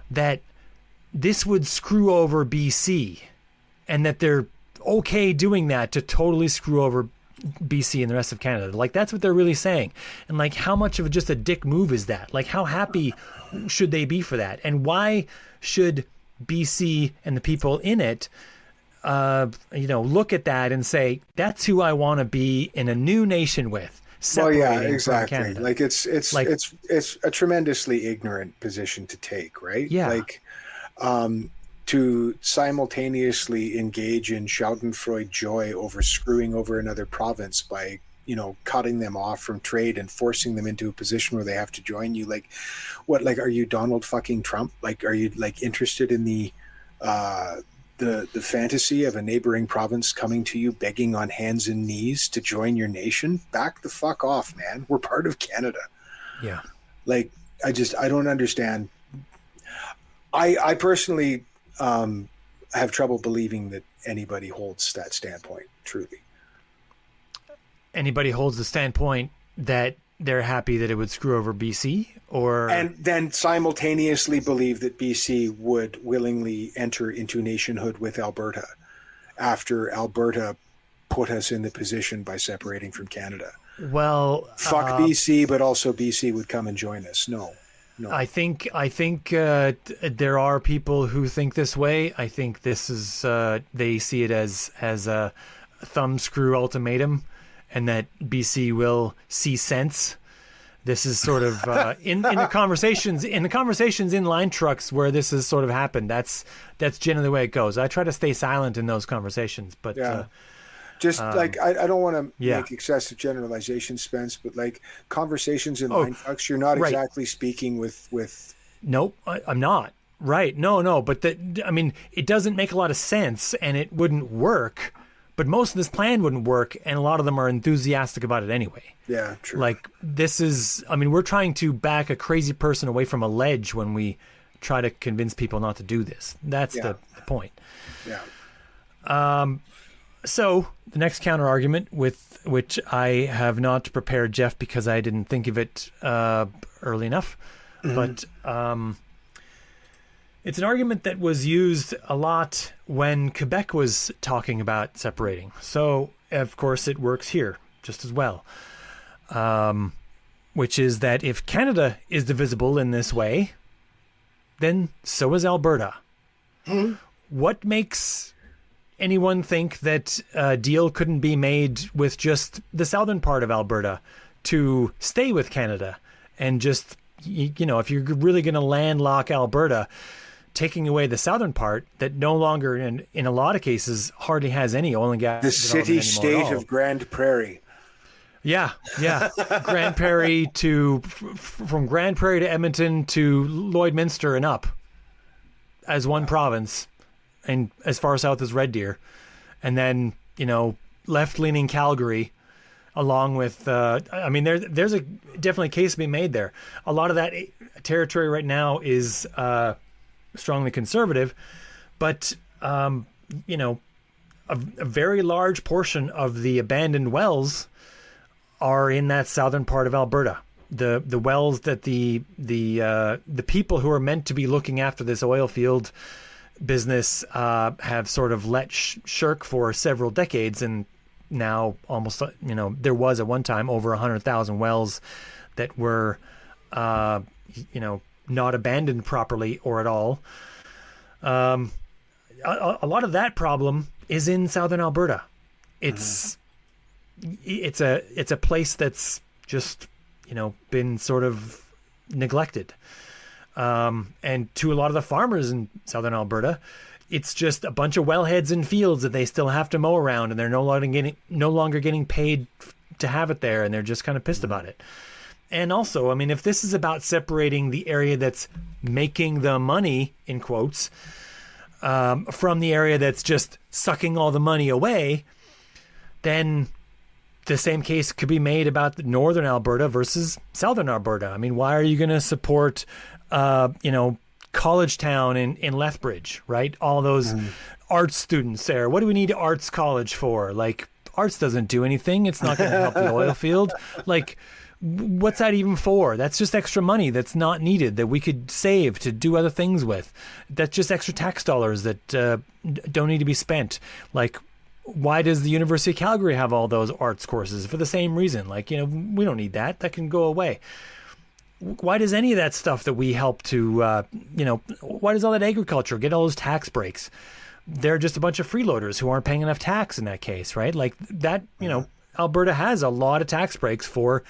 that this would screw over BC, and that they're okay doing that to totally screw over BC and the rest of Canada. Like, that's what they're really saying. And like, how much of just a dick move is that? Like, how happy should they be for that? And why should BC and the people in it look at that and say, that's who I want to be in a new nation with. Well, yeah, exactly. Like, it's a tremendously ignorant position to take, right? Yeah. Like, to simultaneously engage in schadenfreude joy over screwing over another province by, cutting them off from trade and forcing them into a position where they have to join you. Like, what? Like, are you Donald fucking Trump? Like, are you like interested in the fantasy of a neighboring province coming to you begging on hands and knees to join your nation? Back the fuck off, man. We're part of Canada. Yeah. Like, I don't understand. I personally have trouble believing that anybody holds that standpoint, truly. Anybody holds the standpoint that they're happy that it would screw over BC, and then simultaneously believe that BC would willingly enter into nationhood with Alberta after Alberta put us in the position by separating from Canada. Well, fuck BC, but also BC would come and join us. No. I think there are people who think this way. I think this is they see it as a thumbscrew ultimatum, and that BC will see sense. This is sort of in the conversations in line trucks where this has sort of happened. That's generally the way it goes. I try to stay silent in those conversations, but like, I don't want to make excessive generalizations, Spence, but like, conversations in line trucks, you're not exactly speaking with. Nope, I'm not. Right? No. But it doesn't make a lot of sense, and it wouldn't work. But most of this plan wouldn't work, and a lot of them are enthusiastic about it anyway. Yeah, true. Like, this is, we're trying to back a crazy person away from a ledge when we try to convince people not to do this. That's the point. Yeah. So the next counter argument, with which I have not prepared Jeff because I didn't think of it early enough, but it's an argument that was used a lot when Quebec was talking about separating. So, of course, it works here just as well, which is that if Canada is divisible in this way, then so is Alberta. What makes anyone think that a deal couldn't be made with just the southern part of Alberta to stay with Canada, and just, if you're really going to landlock Alberta, taking away the southern part that no longer, in a lot of cases, hardly has any oil and gas. The city-state of Grand Prairie. Yeah, yeah. Grand Prairie from Grand Prairie to Edmonton to Lloydminster and up as one province, and as far south as Red Deer, and then left-leaning Calgary, along with there's a definitely case to be made there. A lot of that territory right now is strongly conservative, but a very large portion of the abandoned wells are in that southern part of Alberta. The wells that the people who are meant to be looking after this oil field business have sort of let shirk for several decades, and now almost there was at one time over 100,000 wells that were not abandoned properly or at all. A lot of that problem is in southern Alberta. It's a place that's just been sort of neglected, and to a lot of the farmers in southern Alberta, it's just a bunch of wellheads and fields that they still have to mow around, and they're no longer getting paid to have it there, and they're just kind of pissed about it. And also, I mean, if this is about separating the area that's making the money, in quotes, from the area that's just sucking all the money away, then the same case could be made about the northern Alberta versus southern Alberta. I mean, why are you going to support, College Town in Lethbridge, right? All those arts students there. What do we need arts college for? Like, arts doesn't do anything. It's not going to help the oil field. Like, what's that even for? That's just extra money that's not needed, that we could save to do other things with. That's just extra tax dollars that don't need to be spent. Like, why does the University of Calgary have all those arts courses? For the same reason. Like, we don't need that. That can go away. Why does any of that stuff that we help to, why does all that agriculture get all those tax breaks? They're just a bunch of freeloaders who aren't paying enough tax in that case, right? Like that, Alberta has a lot of tax breaks for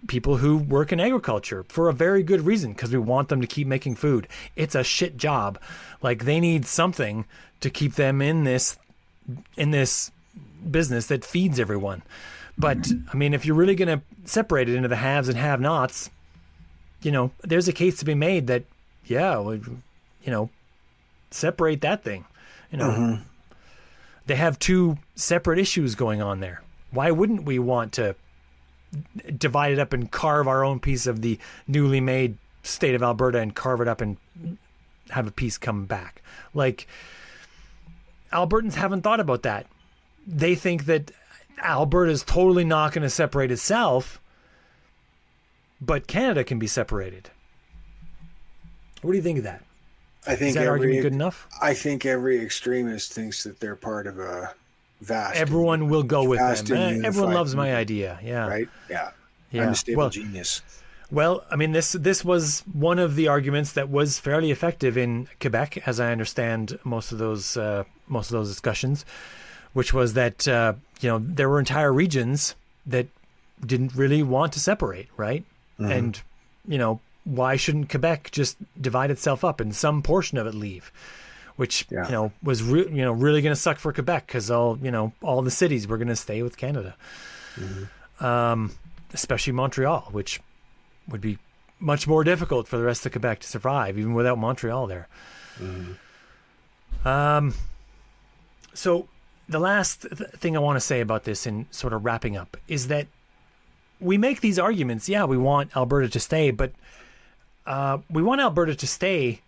people who work in agriculture for a very good reason, because we want them to keep making food. It's a shit job. Like, they need something to keep them in this business that feeds everyone. But I mean, if you're really going to separate it into the haves and have-nots, there's a case to be made that, separate that thing. They have two separate issues going on there. Why wouldn't we want to divide it up and carve our own piece of the newly made state of Alberta and carve it up and have a piece come back? Like, Albertans haven't thought about that. They think that Alberta is totally not going to separate itself, but Canada can be separated. What do you think of that? Is that argument good enough? I think every extremist thinks that they're part of a vast. Everyone will go with them. Everyone loves my idea. Yeah. Right? Yeah. Unstable genius. Well, I mean, this was one of the arguments that was fairly effective in Quebec, as I understand most of those discussions, which was that there were entire regions that didn't really want to separate, right? And why shouldn't Quebec just divide itself up and some portion of it leave? Which was really going to suck for Quebec, because all the cities were going to stay with Canada, especially Montreal, which would be much more difficult for the rest of Quebec to survive, even without Montreal there. So the last thing I want to say about this, in sort of wrapping up, is that we make these arguments. Yeah, we want Alberta to stay, but we want Alberta to stay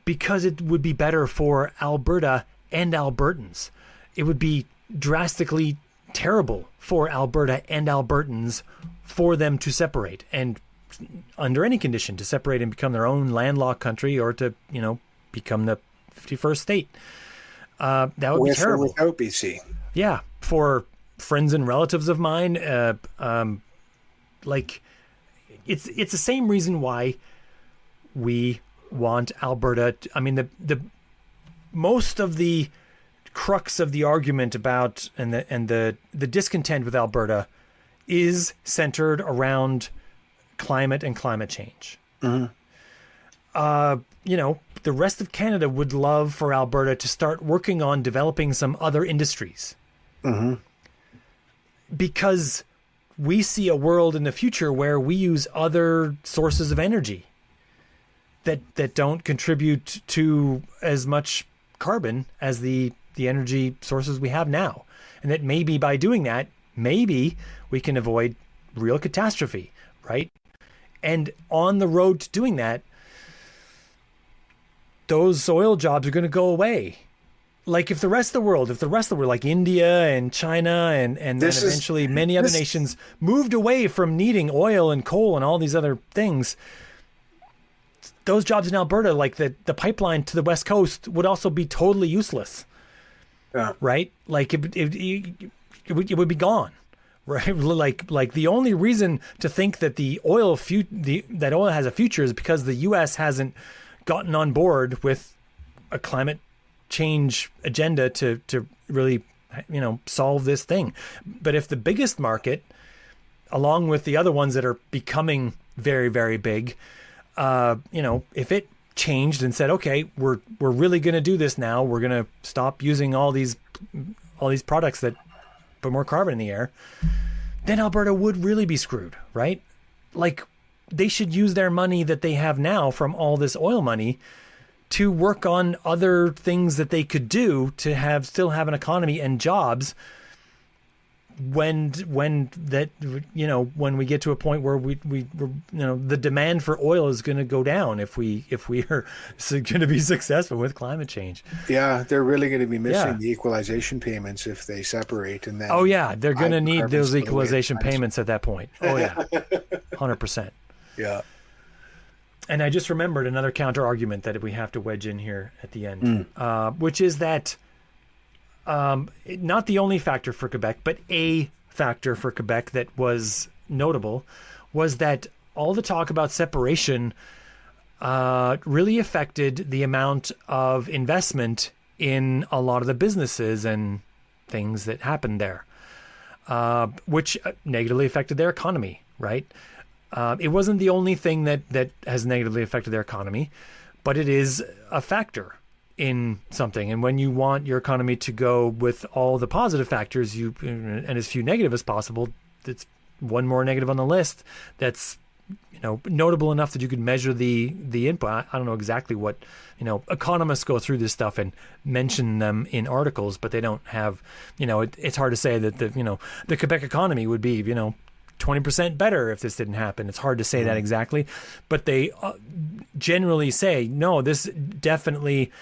because it would be better for Alberta and Albertans. It would be drastically terrible for Alberta and Albertans for them to separate, and under any condition to separate and become their own landlocked country, or to become the 51st state. That would be terrible. Without BC. Yeah, for friends and relatives of mine, like it's the same reason why we want Alberta. I mean, the most of the crux of the argument about and the discontent with Alberta is centered around climate and climate change. The rest of Canada would love for Alberta to start working on developing some other industries. Because we see a world in the future where we use other sources of energy that don't contribute to as much carbon as the energy sources we have now. And that maybe by doing that, maybe we can avoid real catastrophe, right? And on the road to doing that, those oil jobs are going to go away. Like if the rest of the world, like India and China and then eventually many other nations moved away from needing oil and coal and all these other things, those jobs in Alberta, like the pipeline to the West Coast, would also be totally useless. Yeah. Right? Like it would be gone. Right? Like the only reason to think that that oil has a future is because the U.S. hasn't gotten on board with a climate change agenda to really, solve this thing. But if the biggest market, along with the other ones that are becoming very, very big, if it changed and said, okay, we're really going to do this now, we're going to stop using all these products that put more carbon in the air, then Alberta would really be screwed, right? Like they should use their money that they have now from all this oil money to work on other things that they could do to still have an economy and jobs when we get to a point where we the demand for oil is going to go down if we are going to be successful with climate change. Yeah, they're really going to be missing the equalization payments if they separate, and then they're going to need those equalization payments at that point. 100%. Yeah. And I just remembered another counter argument that we have to wedge in here at the end, which is that not the only factor for Quebec, but a factor for Quebec that was notable was that all the talk about separation really affected the amount of investment in a lot of the businesses and things that happened there, which negatively affected their economy, right? It wasn't the only thing that has negatively affected their economy, but it is a factor in something. And when you want your economy to go with all the positive factors and as few negative as possible, it's one more negative on the list that's notable enough that you could measure the input. I don't know exactly what economists go through this stuff and mention them in articles, but they don't have it's hard to say that the Quebec economy would be 20% better if this didn't happen. It's hard to say that exactly, but they generally say, no, this definitely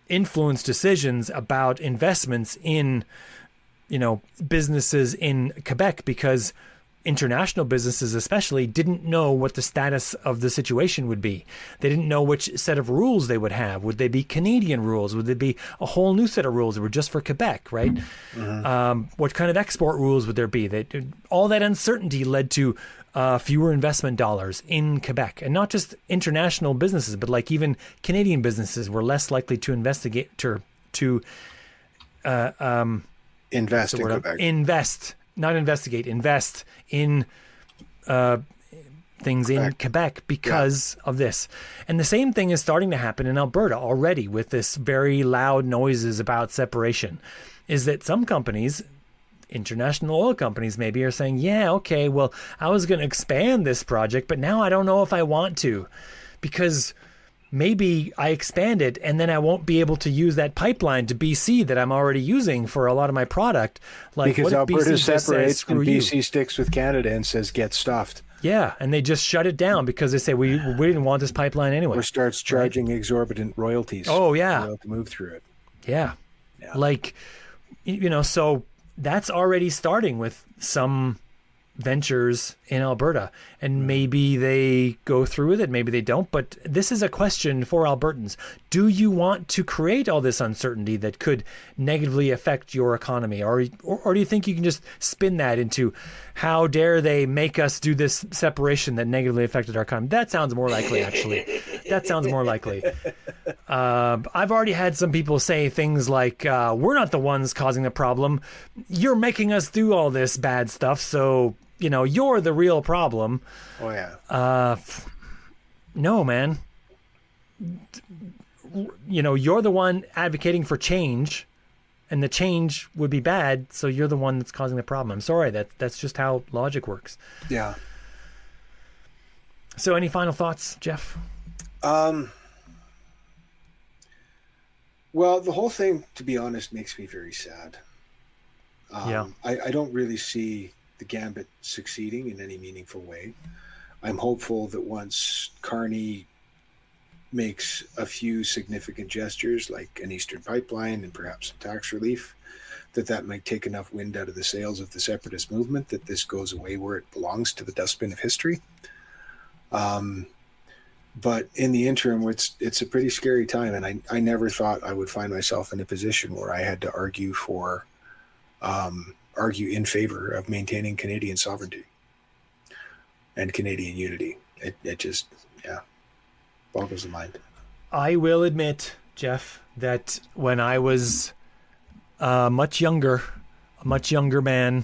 influenced decisions about investments in, businesses in Quebec, because international businesses especially didn't know what the status of the situation would be. They didn't know which set of rules they would have. Would they be Canadian rules? Would they be a whole new set of rules that were just for Quebec, right? What kind of export rules would there be? All that uncertainty led to fewer investment dollars in Quebec, and not just international businesses, but like even Canadian businesses were less likely to invest in Quebec. Invest in things in Quebec because of this. And the same thing is starting to happen in Alberta already with this very loud noises about separation, is that some companies, international oil companies maybe, are saying, yeah, okay, well, I was going to expand this project, but now I don't know if I want to, because maybe I expand it and then I won't be able to use that pipeline to BC that I'm already using for a lot of my product. Like, because Alberta separates and BC you? Sticks with Canada and says, get stuffed. Yeah, and they just shut it down because they say, we didn't want this pipeline anyway. Or starts charging exorbitant royalties. Oh, yeah. To move through it. Yeah. Like, so that's already starting with some ventures in Alberta, and maybe they go through with it, maybe they don't, but this is a question for Albertans. Do you want to create all this uncertainty that could negatively affect your economy, or do you think you can just spin that into, how dare they make us do this separation that negatively affected our economy? That sounds more likely, actually. That sounds more likely. I've already had some people say things like, we're not the ones causing the problem, you're making us do all this bad stuff, so you're the real problem. Oh, yeah. No, man. You're the one advocating for change, and the change would be bad. So you're the one that's causing the problem. I'm sorry. That's just how logic works. Yeah. So any final thoughts, Jeff? Well, the whole thing, to be honest, makes me very sad. I don't really see the gambit succeeding in any meaningful way. I'm hopeful that once Carney makes a few significant gestures like an Eastern pipeline and perhaps some tax relief, that might take enough wind out of the sails of the separatist movement that this goes away where it belongs, to the dustbin of history. But in the interim, it's a pretty scary time, and I never thought I would find myself in a position where I had to argue in favor of maintaining Canadian sovereignty and Canadian unity. It just, boggles the mind. I will admit, Jeff, that when I was a much younger man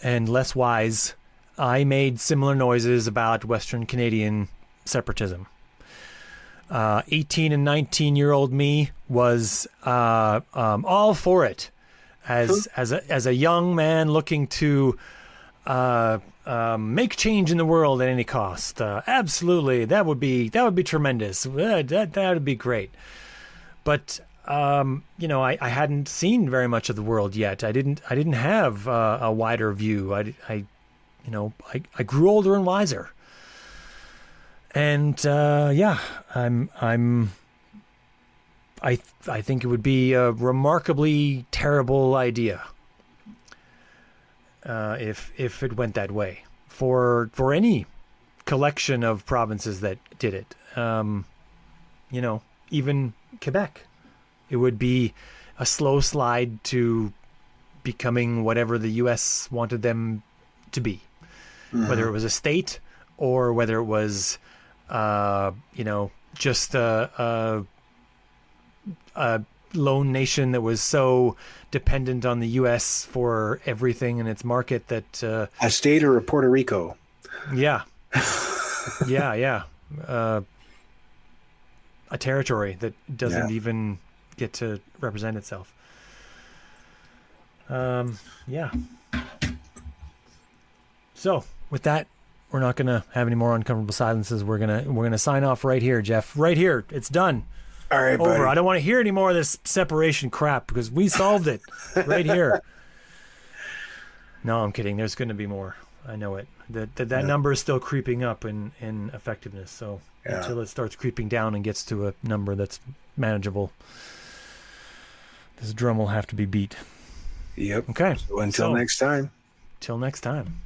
and less wise, I made similar noises about Western Canadian separatism. 18 and 19-year-old me was all for it as a young man looking to make change in the world at any cost. Absolutely, that would be tremendous. That would be great. But I hadn't seen very much of the world yet. I didn't have a wider view. I grew older and wiser. And I think it would be a remarkably terrible idea if it went that way for any collection of provinces that did it. Even Quebec, it would be a slow slide to becoming whatever the U.S. wanted them to be, whether it was a state or whether it was just a lone nation that was so dependent on the U.S. for everything in its market that a state or a Puerto Rico. Yeah. A territory that doesn't even get to represent itself. So with that, we're not going to have any more uncomfortable silences. We're going to sign off right here, Jeff. Right here. It's done. All right, over. Buddy. I don't want to hear any more of this separation crap because we solved it right here. No, I'm kidding. There's going to be more. I know it. That number is still creeping up in effectiveness. So until it starts creeping down and gets to a number that's manageable, this drum will have to be beat. Yep. Okay. So until next time. Till next time.